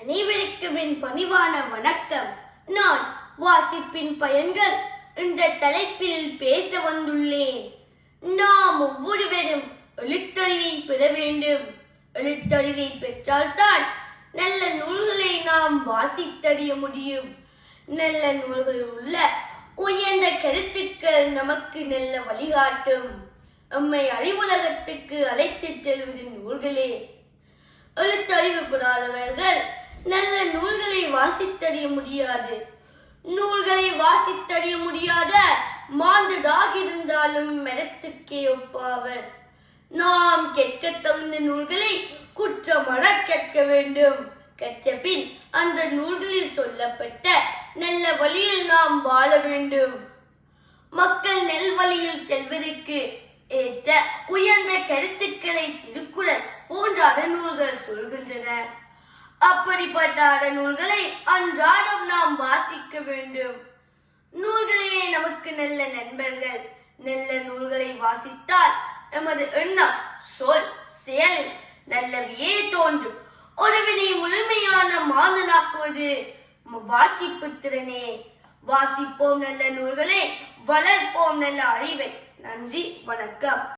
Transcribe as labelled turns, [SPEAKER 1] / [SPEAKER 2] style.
[SPEAKER 1] அனைவருக்கும் என் பணிவான வணக்கம். நான் வாசிப்பின் பயன்கள் என்ற தலைப்பில் பேச வந்துள்ளேன். நாம் ஒவ்வொருவரும் எழுத்தறிவை பெற வேண்டும். எழுத்தறிவை பெற்றால்தான் நல்ல நூல்களை நாம் வாசித்தறிய முடியும். நல்ல நூல்களில் உள்ள உயர்ந்த கருத்துக்கள் நமக்கு நல்ல வழிகாட்டும். நம்மை அறிவுலகத்துக்கு அழைத்துச் செல்வது நூல்களே. எழுத்தறிவு பெறாதவர்கள் நல்ல நூல்களை வாசித்தறிய முடியாது. நூல்களை வாசித்தறிய முடியாத மாந்ததாக இருந்தாலும் மரத்துக்கே ஒப்பாவர். நாம் கேட்க தகுந்த நூல்களை குற்றமற கேட்க வேண்டும். கற்ற பின் அந்த நூல்களில் சொல்லப்பட்ட நல்ல வழியில் நாம் வாழ வேண்டும். மக்கள் நல்வழியில் செல்வதற்கு ஏற்ற உயர்ந்த கருத்துக்களை திருக்குறள் போன்ற அறநூல்கள் சொல்கின்றன. அப்படிப்பட்ட அறநூல்களை அன்றாடம் நாம் வாசிக்க வேண்டும். நூல்களே நமக்கு நல்ல நண்பர்கள். நல்ல நூல்களை வாசித்தால் நமது எண்ணம், சொல், செயல் நல்லவையே தோன்றும். ஒருவனை முழுமையான மாந்தனாக்குவது வாசிப்பு திறனே. வாசிப்போம் நல்ல நூல்களை, வளர்ப்போம் நல்ல அறிவை. நன்றி, வணக்கம்.